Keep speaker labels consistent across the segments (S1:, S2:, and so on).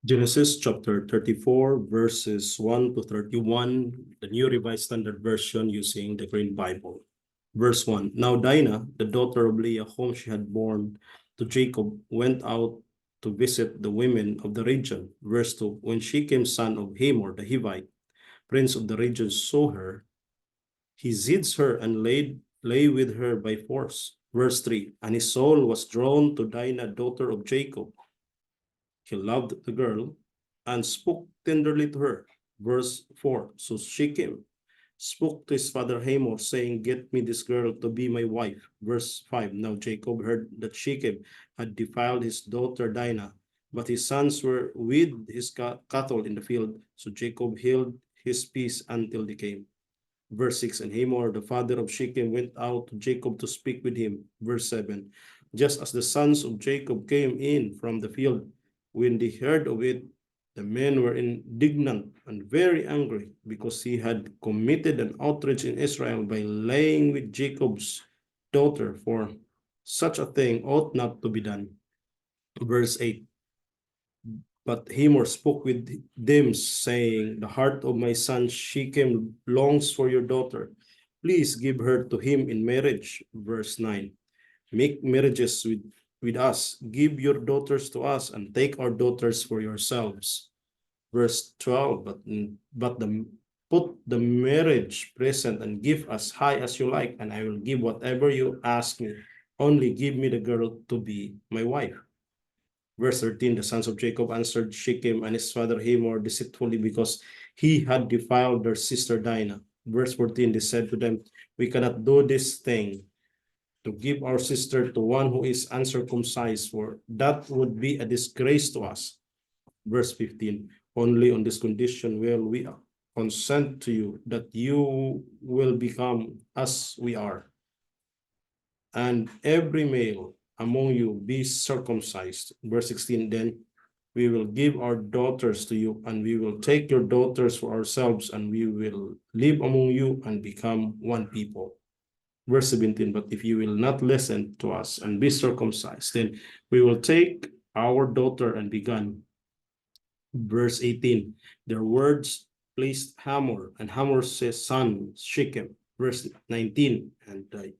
S1: Genesis chapter 34, verses 1 to 31, the New Revised Standard Version using the Green Bible. Verse 1, Now Dinah, the daughter of Leah, whom she had born to Jacob, went out to visit the women of the region. Verse 2, When Shechem, son of Hamor, the Hivite, prince of the region, saw her, he seized her and lay with her by force. Verse 3, And his soul was drawn to Dinah, daughter of Jacob. He loved the girl and spoke tenderly to her. Verse 4, So Shechem spoke to his father Hamor, saying, Get me this girl to be my wife. Verse 5, Now Jacob heard that Shechem had defiled his daughter Dinah, but his sons were with his cattle in the field. So Jacob held his peace until they came. Verse 6, And Hamor, the father of Shechem, went out to Jacob to speak with him. Verse 7, Just as the sons of Jacob came in from the field, when they heard of it, the men were indignant and very angry because he had committed an outrage in Israel by laying with Jacob's daughter, for such a thing ought not to be done. Verse 8, But Hamor spoke with them, saying, The heart of my son Shechem longs for your daughter. Please give her to him in marriage. Verse 9, Make marriages with us, give your daughters to us, and take our daughters for yourselves. Verse 12, put the marriage present and give as high as you like, and I will give whatever you ask me. Only give me the girl to be my wife. Verse 13, the sons of Jacob answered Shechem and his father Hamor deceitfully because he had defiled their sister Dinah. Verse 14, they said to them, We cannot do this thing, to give our sister to one who is uncircumcised, for that would be a disgrace to us. Verse 15, only on this condition will we consent to you, that you will become as we are, and every male among you be circumcised. Verse 16, then we will give our daughters to you, and we will take your daughters for ourselves, and we will live among you and become one people. Verse 17, but if you will not listen to us and be circumcised, then we will take our daughter and be gone. Verse 18, their words pleased Hamor, and Hamor's son Shechem. Verse 19,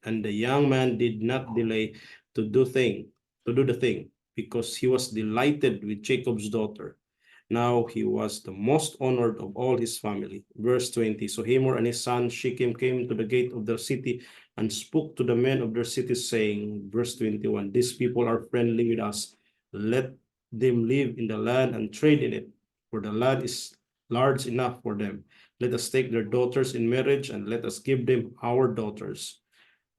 S1: and the young man did not delay to do the thing, because he was delighted with Jacob's daughter. Now he was the most honored of all his family. Verse 20, so Hamor and his son Shechem came to the gate of the city and spoke to the men of their city, saying, verse 21, these people are friendly with us. Let them live in the land and trade in it, for the land is large enough for them. Let us take their daughters in marriage, and let us give them our daughters.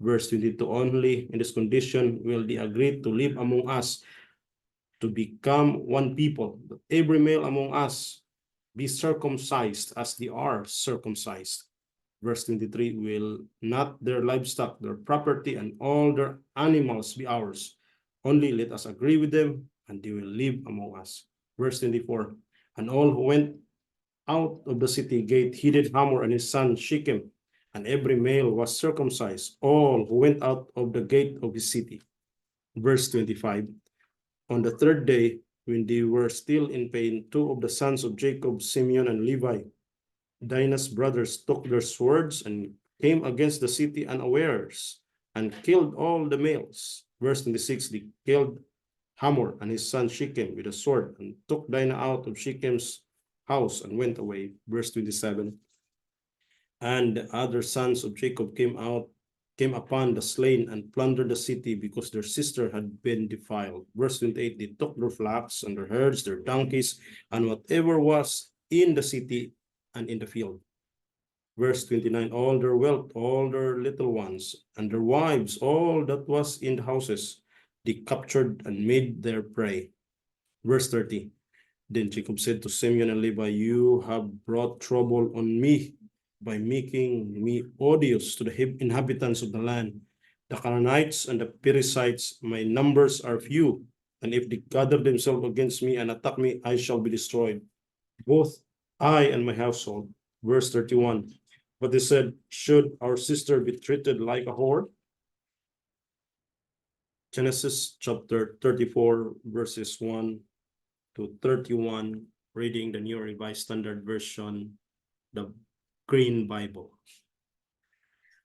S1: Verse 22, only in this condition will they agree to live among us, to become one people, that every male among us be circumcised as they are circumcised. Verse 23, will not their livestock, their property, and all their animals be ours? Only let us agree with them, and they will live among us. Verse 24, and all who went out of the city gate heeded Hamor and his son Shechem, and every male was circumcised, all who went out of the gate of his city. Verse 25, on the third day, when they were still in pain, two of the sons of Jacob, Simeon and Levi, Dinah's brothers, took their swords and came against the city unawares and killed all the males. Verse 26, they killed Hamor and his son Shechem with a sword, and took Dinah out of Shechem's house and went away. Verse 27, and the other sons of Jacob came upon the slain and plundered the city, because their sister had been defiled. Verse 28, they took their flocks and their herds, their donkeys, and whatever was in the city and in the field. Verse 29, all their wealth, all their little ones, and their wives, all that was in the houses, they captured and made their prey. Verse 30, then Jacob said to Simeon and Levi, you have brought trouble on me by making me odious to the inhabitants of the land. The Canaanites and the Perizzites, my numbers are few, and if they gather themselves against me and attack me, I shall be destroyed, both I and my household. Verse 31, but they said, should our sister be treated like a whore? Genesis chapter 34, verses 1 to 31, reading the New Revised Standard Version, the Green Bible.